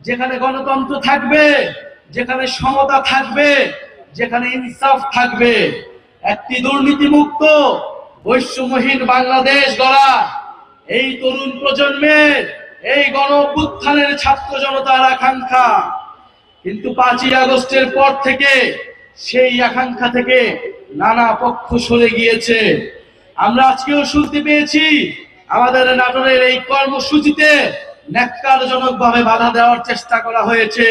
যেখানে গণতন্ত্র থাকবে, যেখানে সমতা থাকবে, যেখানে ইনসাফ থাকবে, একটি দুর্নীতিমুক্ত বৈষম্যহীন বাংলাদেশ গড়া এই তরুণ প্রজন্মের, এই গণ অভ্যুত্থানের ছাত্র জনতার আকাঙ্ক্ষা। কিন্তু 5ই আগস্টের পর থেকে সেই আকাঙ্ক্ষা থেকে নানা পক্ষ সরে গিয়েছে। আমরা আজকেও শুনতে পেয়েছি আমাদের নাটোরের এই কর্মসূচিতে ন্যাক্কারজনকভাবে বাধা দেওয়ার চেষ্টা করা হয়েছে,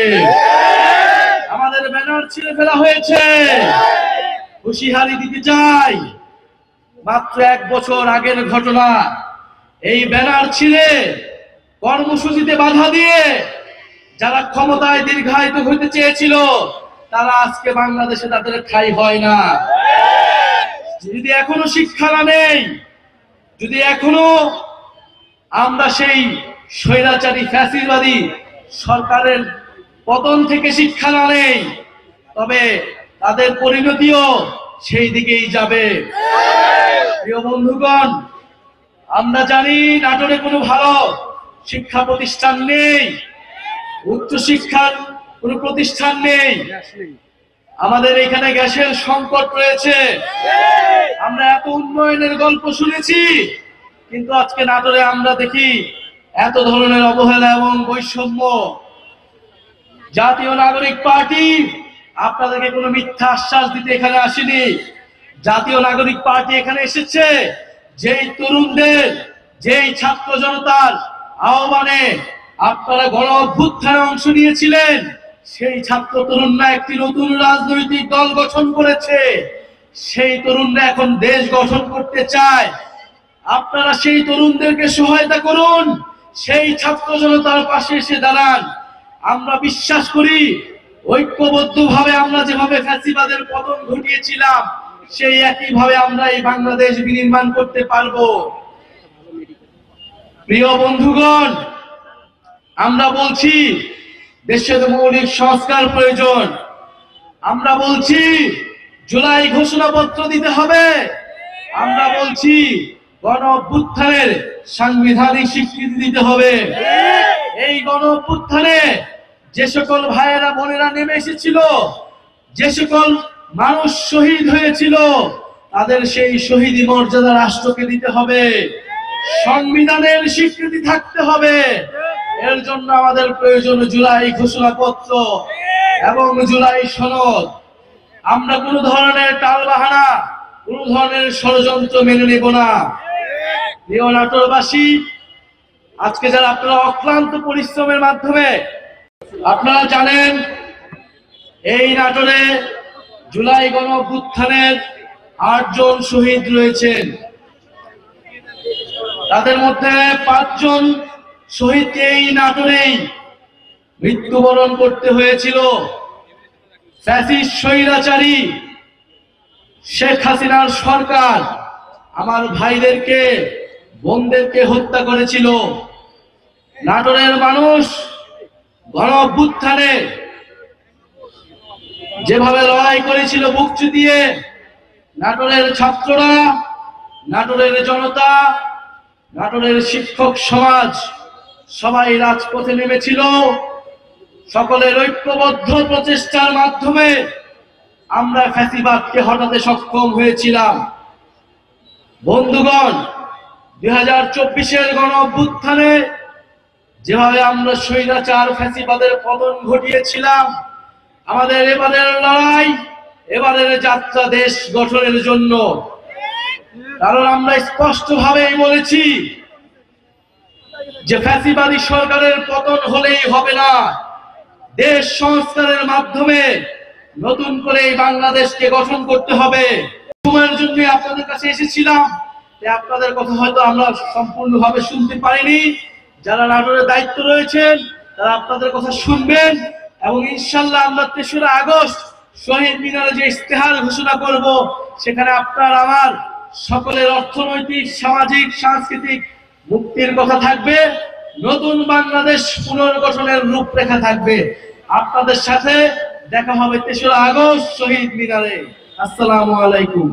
আমাদের ব্যানার ছিঁড়ে ফেলা হয়েছে। হুঁশিয়ারি দিতে চাই, মাত্র 1 বছর আগের ঘটনা। এই ব্যানার ছিঁড়ে কর্মসূচিতে বাধা দিয়ে যারা ক্ষমতায় দীর্ঘায়িত হইতে চেয়েছিল, তারা আজকে বাংলাদেশে তাদের ঠাঁই হয় না। যদি এখনো শিক্ষা না নেই, যদি এখনো আমরা সেই স্বৈরাচারী ফ্যাসিবাদী সরকারের পতন থেকে শিক্ষা না নেই, তবে তাদের পরিণতিও সেই দিকেই যাবে। প্রিয় বন্ধুগণ, আমরা জানি নাটোরে কোনো ভালো শিক্ষা প্রতিষ্ঠান নেই, উচ্চ শিক্ষার কোনো প্রতিষ্ঠান নেই। আমাদের এখানে গ্যাসের সংকট রয়েছে। আমরা এত উন্নয়নের গল্প শুনেছি, কিন্তু আজকে নাটোরে আমরা দেখি এত ধরনের অবহেলা এবং বৈষম্য। জাতীয় নাগরিক পার্টি আপনাদেরকে কোনো মিথ্যা আশ্বাস দিতে এখানে আসেনি। জাতীয় নাগরিক পার্টি এখানে এসেছে যেই তরুণদের, যেই ছাত্র জনতার আহ্বানে আপনারা গণ অভ্যুত্থানে অংশ নিয়েছিলেন, সেই ছাত্র তরুণরা একটি নতুন রাজনৈতিক দল গঠন করেছে। সেই তরুণরা এখন দেশ গঠন করতে চায়। আপনারা সেই তরুণদেরকে সহায়তা করুন, সেই ছাত্র জনতার পাশে এসে দাঁড়ান। আমরা বিশ্বাস করি ঐক্যবদ্ধভাবে আমরা যেভাবে ফ্যাসিবাদের পতন ঘটিয়েছিলাম, সেই একইভাবে আমরা এই বাংলাদেশ বিনির্মাণ করতে পারবো। প্রিয় বন্ধুগণ, আমরা বলছি দেশের মৌলিক সংস্কার প্রয়োজন। আমরা বলছি জুলাই ঘোষণাপত্র দিতে হবে। আমরা বলছি গণ অভ্যুত্থানের সাংবিধানিক স্বীকৃতি দিতে হবে। এই গণ অভ্যুত্থানে যে সকল ভাইয়েরা বোনেরা নেমে এসেছিল, যে সকল মানুষ শহীদ হয়েছিল, তাদের সেই শহীদি মর্যাদা রাষ্ট্রকে দিতে হবে। সংবিধানের স্বীকৃতি থাকতে হবে। এর জন্য আমাদের প্রয়োজন জুলাই ঘোষণাপত্র এবং জুলাই সনদ। আমরা কোনো ধরনের টালবাহানা, কোনো ধরনের ষড়যন্ত্র মেনে নেব না। প্রিয় নাটোরবাসী, আজকে যারা আপনারা অক্লান্ত পরিশ্রমের মাধ্যমে, আপনারা জানেন এই নাটোরে জুলাই গণ অভ্যুত্থানের 8 জন শহীদ রয়েছেন। তাদের মধ্যে 5 জন শহীদকে এই নাটোরেই মৃত্যুবরণ করতে হয়েছিল। ফ্যাসিস্ট স্বৈরাচারী শেখ হাসিনার সরকার আমার ভাইদেরকে, বোনদেরকে হত্যা করেছিল। নাটোরের মানুষ গণ অভ্যুত্থানে যেভাবে লড়াই করেছিল বুক চুদিয়ে, নাটোরের ছাত্ররা, নাটোরের জনতা, নাটোরের শিক্ষক সমাজ সবাই রাজপথে নেমেছিল। সকলের ঐক্যবদ্ধ প্রচেষ্টার মাধ্যমে আমরা ফ্যাসিবাদকে হটাতে সক্ষম হয়েছিলাম। বন্ধুগণ, 2024-এর গণ অভ্যুত্থানে যেভাবে আমরা স্বৈরাচার ফ্যাসিবাদের পতন ঘটিয়েছিলাম, আমাদের এবারের লড়াই, এবারের যাত্রা দেশ গঠনের জন্য। কারণ আমরা স্পষ্টভাবেই বলেছি যে ফ্যাসিবাদী সরকারের পতন হলেই হবে না, দেশ সংস্কারের মাধ্যমে নতুন করে এই বাংলাদেশকে গঠন করতে হবে। সময়ের জন্য আপনাদের কাছে এসেছিলাম, আপনাদের কথা হয়তো আমরা সম্পূর্ণভাবে শুনতে পারিনি। যারা নাটোরের দায়িত্ব রয়েছেন তারা আপনাদের কথা শুনবেন এবং ইনশাল্লাহ আমরা 3রা আগস্ট শহীদ মিনারে যে ইশতেহার ঘোষণা করব, সেখানে আপনার আমার সকলের অর্থনৈতিক, সামাজিক, সাংস্কৃতিক মুক্তির কথা থাকবে। নতুন বাংলাদেশ পুনর্গঠনের রূপরেখা থাকবে। আপনাদের সাথে দেখা হবে 3রা আগস্ট শহীদ মিনারে। আসসালামু আলাইকুম।